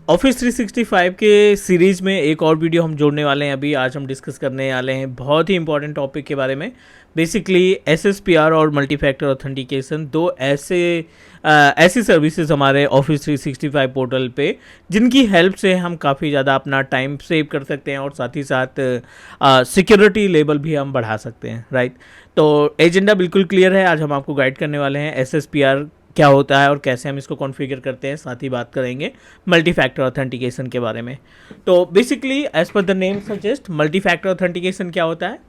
Office 365 के series में एक और वीडियो हम जोड़ने वाले हैं। अभी आज हम डिस्कस करने वाले हैं बहुत ही इंपॉर्टेंट टॉपिक के बारे में। बेसिकली एसएसपीआर और मल्टी फैक्टर ऑथेंटिकेशन, दो ऐसी सर्विसेज हमारे ऑफिस 365 पोर्टल पे जिनकी हेल्प से हम काफ़ी ज़्यादा अपना टाइम सेव कर सकते हैं और साथ ही साथ सिक्योरिटी लेवल भी हम बढ़ा सकते हैं, राइट। तो एजेंडा बिल्कुल क्लियर है। आज हम आपको गाइड करने वाले हैं एसएसपीआर क्या होता है और कैसे हम इसको कॉन्फ़िगर करते हैं। साथ ही बात करेंगे मल्टी फैक्टर ऑथेंटिकेशन के बारे में। तो basically as per the name suggest, multi factor authentication क्या होता है?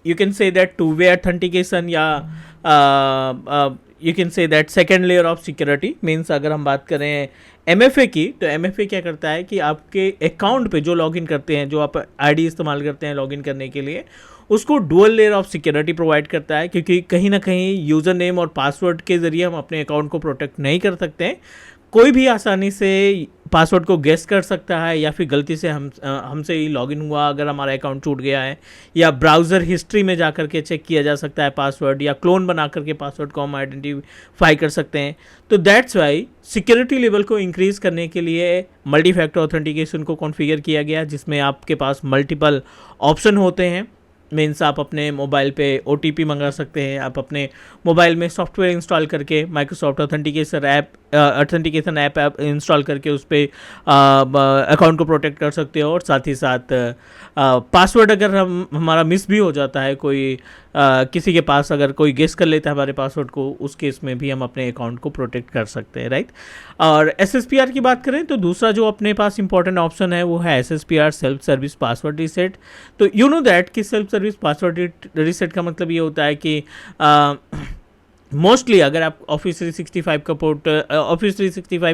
You can say that two way authentication या you can say that second layer of security. Means अगर हम बात करें एमएफए की, तो एमएफए क्या करता है कि आपके अकाउंट पे जो लॉगिन करते हैं, जो आप आईडी इस्तेमाल करते हैं लॉगिन करने के लिए, उसको dual layer of security provide करता है। क्योंकि कहीं ना कहीं यूज़र नेम और पासवर्ड के ज़रिए हम अपने अकाउंट को प्रोटेक्ट नहीं कर सकते हैं। कोई भी आसानी से पासवर्ड को गेस कर सकता है या फिर गलती से हमसे ही लॉगिन हुआ अगर हमारा अकाउंट छूट गया है, या ब्राउज़र हिस्ट्री में जा कर के चेक किया जा सकता है पासवर्ड, या क्लोन बना करके पासवर्ड को हम आइडेंटिफाई कर सकते हैं। तो दैट्स वाई सिक्योरिटी लेवल को इंक्रीज़ करने के लिए मल्टी फैक्टर ऑथेंटिकेशन को कॉन्फ़िगर किया गया, जिसमें आपके पास मल्टीपल ऑप्शन होते हैं। मीन्स आप अपने मोबाइल पे OTP मंगा सकते हैं, आप अपने मोबाइल में सॉफ्टवेयर इंस्टॉल करके माइक्रोसॉफ्ट ऑथेंटिकेशन ऐप इंस्टॉल करके उस पर अकाउंट को प्रोटेक्ट कर सकते हो। और साथ ही साथ पासवर्ड अगर हमारा मिस भी हो जाता है, कोई किसी के पास अगर कोई गेस कर लेता है हमारे पासवर्ड को, उस केस में भी हम अपने अकाउंट को प्रोटेक्ट कर सकते हैं, राइट। और SSPR की बात करें तो दूसरा जो अपने पास इंपॉर्टेंट ऑप्शन है वो है SSPR self service password reset. तो यू नो दैट कि सेल्फ सर्विस पासवर्ड रीसेट का मतलब ये होता है कि मोस्टली अगर आप ऑफिस 365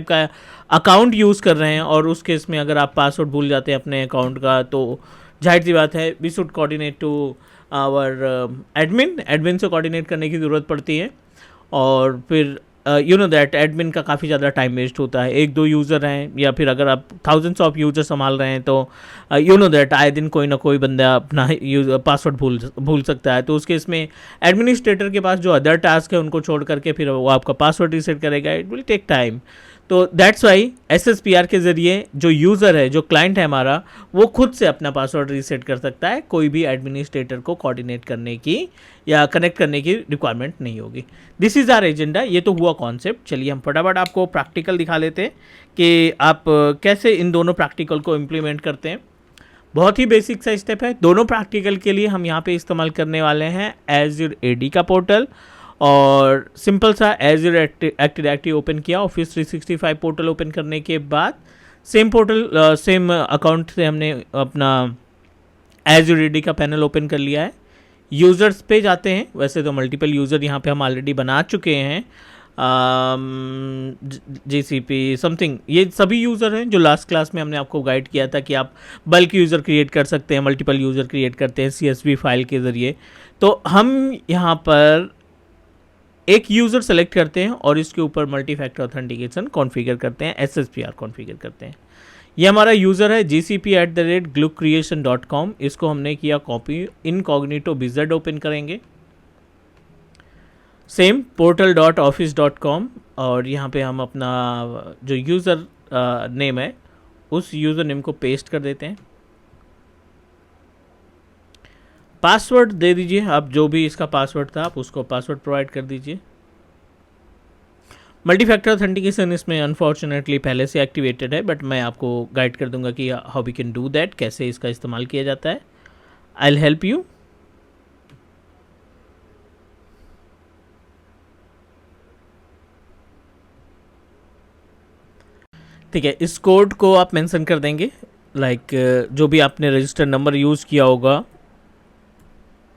का अकाउंट यूज़ कर रहे हैं और उस केस में अगर आप पासवर्ड भूल जाते हैं अपने अकाउंट का, तो जाहिर सी बात है we should coordinate to our admin से कोऑर्डिनेट करने की ज़रूरत पड़ती है। और फिर यू नो दैट एडमिन का काफ़ी ज़्यादा टाइम वेस्ट होता है। एक दो यूज़र हैं या फिर अगर आप थाउजेंड्स ऑफ यूज़र संभाल रहे हैं तो यू नो दैट आए दिन कोई ना कोई बंदा अपना पासवर्ड भूल सकता है। तो उस केस में एडमिनिस्ट्रेटर के पास जो अदर टास्क है उनको छोड़ करके फिर वो आपका पासवर्ड रीसेट करेगा। It will take time. तो दैट्स वाई SSPR के ज़रिए जो यूज़र है, जो क्लाइंट है हमारा, वो खुद से अपना पासवर्ड रीसेट कर सकता है। कोई भी एडमिनिस्ट्रेटर को कोऑर्डिनेट करने की या कनेक्ट करने की रिक्वायरमेंट नहीं होगी। This is our agenda. ये तो हुआ कॉन्सेप्ट। चलिए हम फटाफट आपको प्रैक्टिकल दिखा लेते हैं कि आप कैसे इन दोनों प्रैक्टिकल को इम्प्लीमेंट करते हैं। बहुत ही बेसिक सा स्टेप है। दोनों प्रैक्टिकल के लिए हम यहाँ पे इस्तेमाल करने वाले हैं Azure AD का पोर्टल, और सिंपल सा Azure एक्टिव डायरेक्टरी ओपन किया। ऑफिस 365 पोर्टल ओपन करने के बाद सेम अकाउंट से हमने अपना Azure AD का पैनल ओपन कर लिया है। यूज़र्स पे जाते हैं। वैसे तो मल्टीपल यूज़र यहाँ पे हम ऑलरेडी बना चुके हैं। GCP समथिंग, ये सभी यूज़र हैं जो लास्ट क्लास में हमने आपको गाइड किया था कि आप बल्क यूज़र क्रिएट कर सकते हैं, मल्टीपल यूज़र क्रिएट करते हैं CSV फाइल के ज़रिए। तो हम यहाँ पर एक यूज़र सेलेक्ट करते हैं और इसके ऊपर मल्टी फैक्टर ऑथेंटिकेशन कॉन्फ़िगर करते हैं, SSPR कॉन्फ़िगर करते हैं। ये हमारा यूज़र है gcp@glucreation.com। इसको हमने किया कॉपी। इनकॉग्निटो विज़ार्ड ओपन करेंगे। सेम portal.office.com, और यहाँ पे हम अपना जो यूज़र नेम है उस यूज़र नेम को पेस्ट कर देते हैं। पासवर्ड दे दीजिए, आप जो भी इसका पासवर्ड था आप उसको पासवर्ड प्रोवाइड कर दीजिए। मल्टी फैक्टर ऑथेंटिकेशन इसमें अनफॉर्चुनेटली पहले से एक्टिवेटेड है, बट मैं आपको गाइड कर दूंगा कि how we can do that, कैसे इसका इस्तेमाल किया जाता है। I will help you. ठीक है, इस कोड को आप मेंशन कर देंगे, लाइक जो भी आपने रजिस्टर नंबर यूज़ किया होगा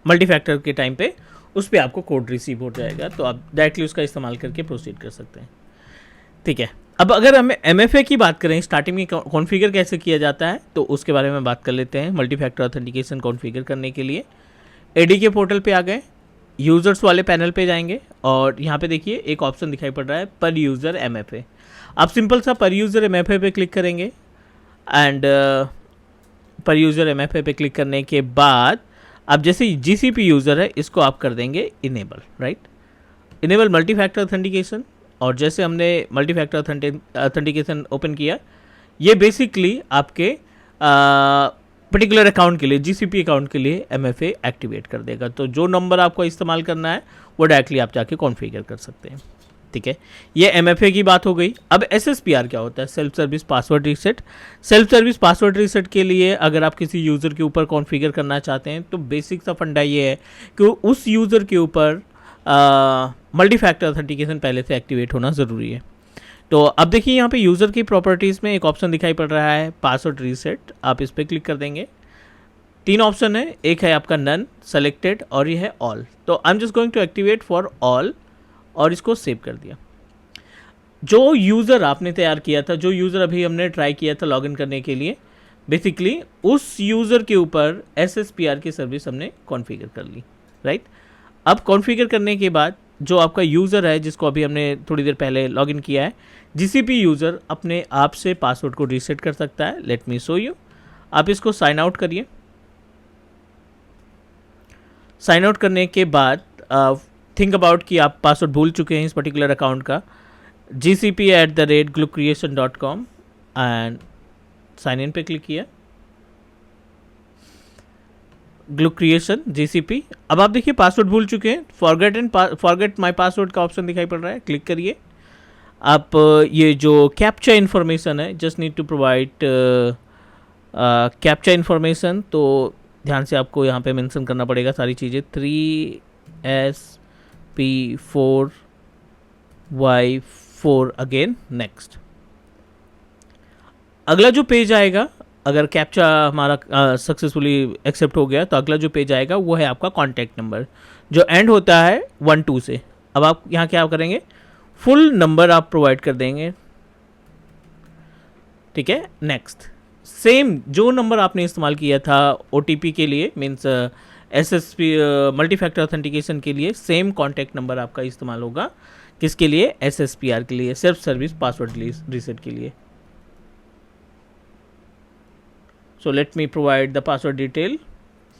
मल्टी फैक्टर के टाइम पे, उस पर आपको कोड रिसीव हो जाएगा। तो आप डायरेक्टली उसका इस्तेमाल करके प्रोसीड कर सकते हैं। ठीक है, अब अगर हम MFA की बात करें, स्टार्टिंग में कॉन्फ़िगर कैसे किया जाता है, तो उसके बारे में बात कर लेते हैं। मल्टी फैक्टर ऑथेंटिकेशन कॉन्फ़िगर करने के लिए AD के पोर्टल पे आ गए, यूज़र्स वाले पैनल पे जाएंगे और यहाँ पे देखिए एक ऑप्शन दिखाई पड़ रहा है पर यूज़र MFA। आप सिंपल सा पर यूज़र MFA पे क्लिक करेंगे एंड पर यूज़र MFA पे क्लिक करने के बाद आप जैसे GCP यूज़र है इसको आप कर देंगे enable, right. Enable multi factor authentication, और जैसे हमने मल्टी फैक्टर ऑथेंटिकेशन ओपन किया, ये बेसिकली आपके पर्टिकुलर अकाउंट के लिए, जीसीपी अकाउंट के लिए MFA एक्टिवेट कर देगा। तो जो नंबर आपको इस्तेमाल करना है वो डायरेक्टली आप जाके कॉन्फ़िगर कर सकते हैं। ठीक है, ये MFA की बात हो गई। अब SSPR क्या होता है? Self service password reset. Self service password reset के लिए अगर आप किसी यूज़र के ऊपर कॉन्फ़िगर करना चाहते हैं तो बेसिक सा फंडा ये है कि उस यूज़र के ऊपर मल्टी फैक्टर ऑथेंटिकेशन पहले से एक्टिवेट होना ज़रूरी है। तो अब देखिए यहाँ पे यूज़र की प्रॉपर्टीज़ में एक ऑप्शन दिखाई पड़ रहा है पासवर्ड रीसेट। आप इस पर क्लिक कर देंगे। 3 ऑप्शन है, एक है आपका नन, सेलेक्टेड और ये है ऑल। तो I am just going to activate for all और इसको सेव कर दिया। जो यूज़र आपने तैयार किया था, जो यूज़र अभी हमने ट्राई किया था लॉगिन करने के लिए, बेसिकली उस यूज़र के ऊपर SSPR की सर्विस हमने कॉन्फ़िगर कर ली, राइट। अब कॉन्फ़िगर करने के बाद जो आपका यूज़र है जिसको अभी हमने थोड़ी देर पहले लॉगिन किया है, GCP यूज़र अपने आप से पासवर्ड को रीसेट कर सकता है। Let me show you. आप इसको साइन आउट करिए। साइन आउट करने के बाद थिंक अबाउट कि आप पासवर्ड भूल चुके हैं इस पर्टिकुलर अकाउंट का, gcp@gluecreation.com एंड साइन इन पे क्लिक किया। Glue creation GCP। अब आप देखिए पासवर्ड भूल चुके हैं, फॉरगेट माय पासवर्ड का ऑप्शन दिखाई पड़ रहा है, क्लिक करिए। आप ये जो कैप्चा इन्फॉर्मेशन है, just need to provide captcha information, तो ध्यान से आपको यहाँ पे मेंशन करना पड़ेगा सारी चीज़ें। 3SP4Y4 again next. अगला जो पेज आएगा, अगर कैप्चा हमारा सक्सेसफुली एक्सेप्ट हो गया तो अगला जो पेज आएगा वो है आपका कॉन्टैक्ट नंबर जो एंड होता है 12 से। अब आप यहाँ क्या करेंगे, फुल नंबर आप प्रोवाइड कर देंगे। ठीक है, नेक्स्ट। सेम जो नंबर आपने इस्तेमाल किया था OTP के लिए, means SSP multi factor authentication के लिए, सेम कॉन्टैक्ट नंबर आपका इस्तेमाल होगा। किसके लिए? SSPR के लिए, सेल्फ सर्विस पासवर्ड रीसेट के लिए। So let me provide the password detail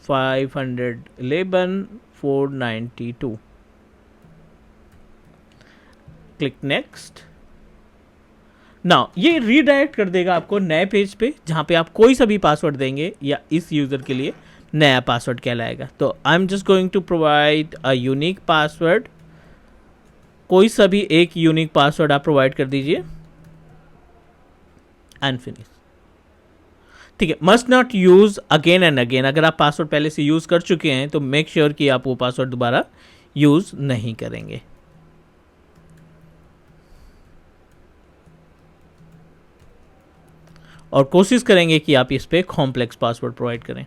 511,492. Click next. Now ये रीडायरेक्ट कर देगा आपको नए पेज पे जहाँ पे आप कोई सा भी पासवर्ड देंगे या इस यूज़र के लिए नया पासवर्ड कहलाएगा। तो I am just going to provide a unique password. कोई सा भी एक यूनिक पासवर्ड आप प्रोवाइड कर दीजिए एंड फिनिश। ठीक है, must not use again and again. अगर आप पासवर्ड पहले से यूज़ कर चुके हैं तो मेक श्योर कि आप वो पासवर्ड दोबारा यूज़ नहीं करेंगे। और कोशिश करेंगे कि आप इस पे कॉम्प्लेक्स पासवर्ड प्रोवाइड करें।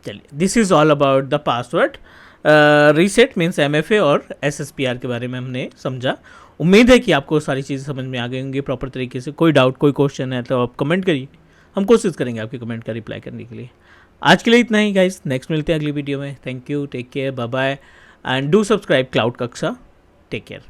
चलिए, this is all about the password reset means MFA और SSPR के बारे में हमने समझा। उम्मीद है कि आपको सारी चीज़ें समझ में आ गई होंगी प्रॉपर तरीके से। कोई डाउट, कोई क्वेश्चन है तो आप कमेंट करिए, हम कोशिश करेंगे आपके कमेंट का रिप्लाई करने के लिए। आज के लिए इतना ही गाइस, नेक्स्ट मिलते हैं अगली वीडियो में। Thank you, take care, bye bye and do subscribe cloud Kaksha. Take care.